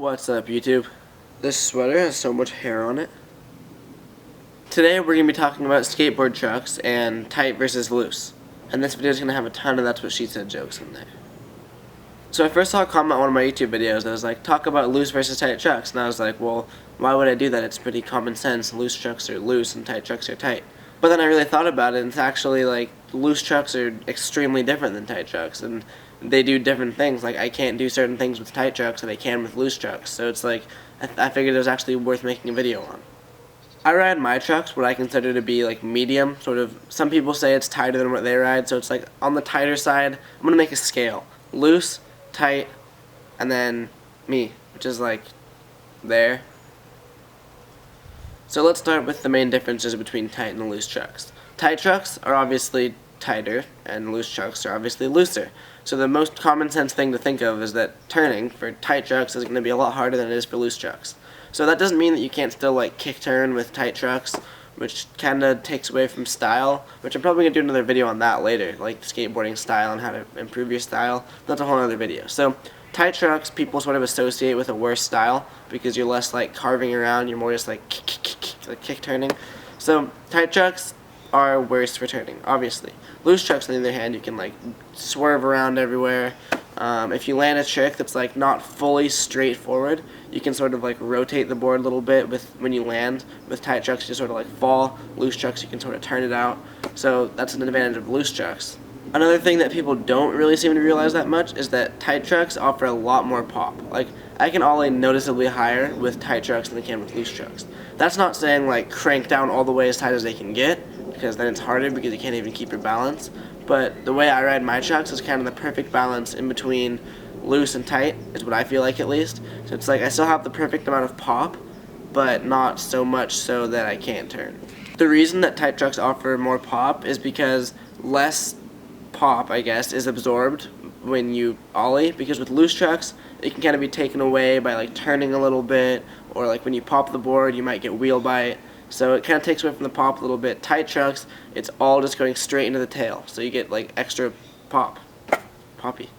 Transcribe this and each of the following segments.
What's up, YouTube? This sweater has so much hair on it. Today we're going to be talking about skateboard trucks and tight versus loose. And this video is going to have a ton of "that's what she said" jokes in there. So I first saw a comment on one of my YouTube videos that was like, talk about loose versus tight trucks. And I was like, well, why would I do that? It's pretty common sense. Loose trucks are loose and tight trucks are tight. But then I really thought about it, and it's actually like loose trucks are extremely different than tight trucks, and they do different things. Like I can't do certain things with tight trucks that I can with loose trucks. So it's like I figured it was actually worth making a video on. I ride my trucks what I consider to be like medium, sort of. Some people say it's tighter than what they ride, so it's like on the tighter side. I'm gonna make a scale: loose, tight, and then me, which is like there. So let's start with the main differences between tight and loose trucks. Tight trucks are obviously tighter, and loose trucks are obviously looser. So the most common sense thing to think of is that turning for tight trucks is going to be a lot harder than it is for loose trucks. So that doesn't mean that you can't still like kick turn with tight trucks, which kind of takes away from style, which I'm probably going to do another video on that later, like skateboarding style and how to improve your style. That's a whole other video. So tight trucks people sort of associate with a worse style because you're less like carving around, you're more just like kick turning. So tight trucks are worse for turning, obviously. Loose trucks, on the other hand, you can like swerve around everywhere. If you land a trick that's like not fully straightforward, you can sort of like rotate the board a little bit when you land. With tight trucks, you sort of like fall. Loose trucks, you can sort of turn it out. So that's an advantage of loose trucks. Another thing that people don't really seem to realize that much is that tight trucks offer a lot more pop. Like, I can ollie noticeably higher with tight trucks than I can with loose trucks. That's not saying like crank down all the way as tight as they can get, because then it's harder because you can't even keep your balance. But the way I ride my trucks is kind of the perfect balance in between loose and tight, is what I feel like at least. So it's like I still have the perfect amount of pop, but not so much so that I can't turn. The reason that tight trucks offer more pop is because less pop, I guess, is absorbed when you ollie, because with loose trucks it can kind of be taken away by like turning a little bit, or like when you pop the board you might get wheel bite, so it kind of takes away from the pop a little bit. Tight trucks, it's all just going straight into the tail, so you get like extra poppy.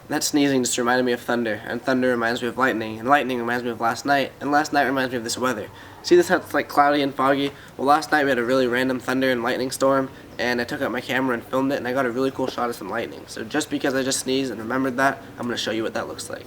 That sneezing just reminded me of thunder, and thunder reminds me of lightning, and lightning reminds me of last night, and last night reminds me of this weather. See this how it's like cloudy and foggy? Well, last night we had a really random thunder and lightning storm, and I took out my camera and filmed it, and I got a really cool shot of some lightning. So just because I just sneezed and remembered that, I'm going to show you what that looks like.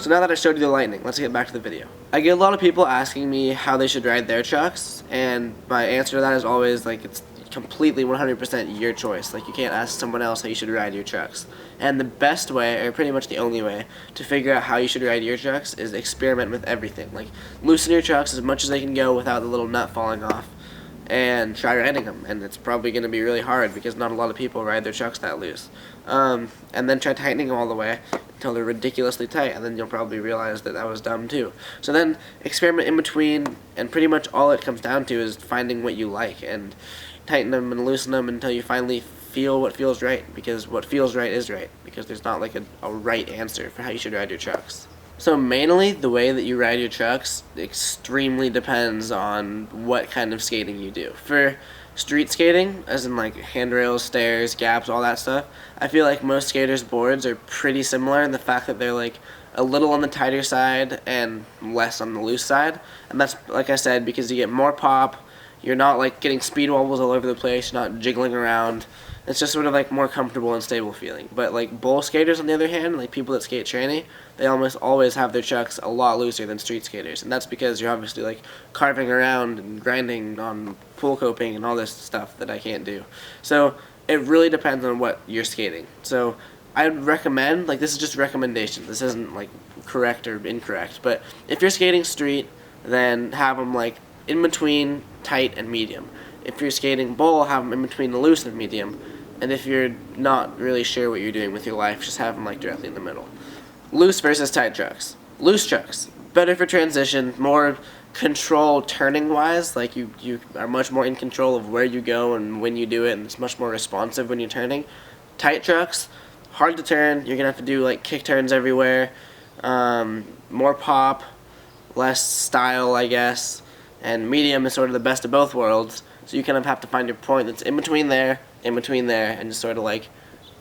So now that I showed you the lightning, let's get back to the video. I get a lot of people asking me how they should ride their trucks, and my answer to that is always like it's completely 100% your choice. Like you can't ask someone else how you should ride your trucks. And the best way, or pretty much the only way, to figure out how you should ride your trucks is experiment with everything. Like loosen your trucks as much as they can go without the little nut falling off, and try riding them. And it's probably going to be really hard because not a lot of people ride their trucks that loose. And then try tightening them all the way until they're ridiculously tight, and then you'll probably realize that that was dumb too. So then experiment in between, and pretty much all it comes down to is finding what you like and tighten them and loosen them until you finally feel what feels right, because what feels right is right, because there's not like a right answer for how you should ride your trucks. So mainly the way that you ride your trucks extremely depends on what kind of skating you do. For street skating, as in like handrails, stairs, gaps, all that stuff, I feel like most skaters' boards are pretty similar in the fact that they're like a little on the tighter side and less on the loose side. And that's, like I said, because you get more pop. You're not like getting speed wobbles all over the place, you're not jiggling around. It's just sort of like more comfortable and stable feeling. But like bowl skaters on the other hand, like people that skate tranny, they almost always have their trucks a lot looser than street skaters. And that's because you're obviously like carving around and grinding on pool coping and all this stuff that I can't do. So it really depends on what you're skating. So I'd recommend, like this is just recommendation, this isn't like correct or incorrect, but if you're skating street, then have them like in between tight and medium. If you're skating bowl, have them in between the loose and medium. And if you're not really sure what you're doing with your life, just have them like directly in the middle. Loose versus tight trucks. Loose trucks, better for transition, more control turning wise, like you are much more in control of where you go and when you do it, and it's much more responsive when you're turning. Tight trucks, hard to turn, you're gonna have to do like kick turns everywhere, more pop, less style, I guess. And medium is sort of the best of both worlds, so you kind of have to find your point that's in between there, in between there and just sort of like,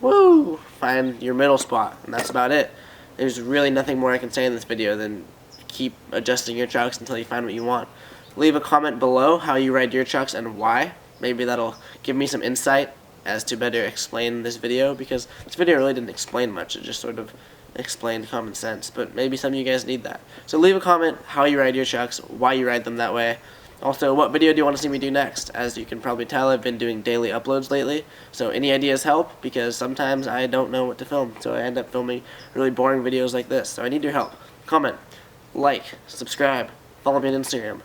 woo, find your middle spot, and that's about it. There's really nothing more I can say in this video than keep adjusting your trucks until you find what you want. Leave a comment below how you ride your trucks and why. Maybe that'll give me some insight as to better explain this video, because this video really didn't explain much. It just sort of explained common sense, but maybe some of you guys need that. So leave a comment how you ride your trucks, why you ride them that way. Also, what video do you want to see me do next? As you can probably tell, I've been doing daily uploads lately, so any ideas help, because sometimes I don't know what to film, so I end up filming really boring videos like this, so I need your help. Comment, like, subscribe, follow me on Instagram.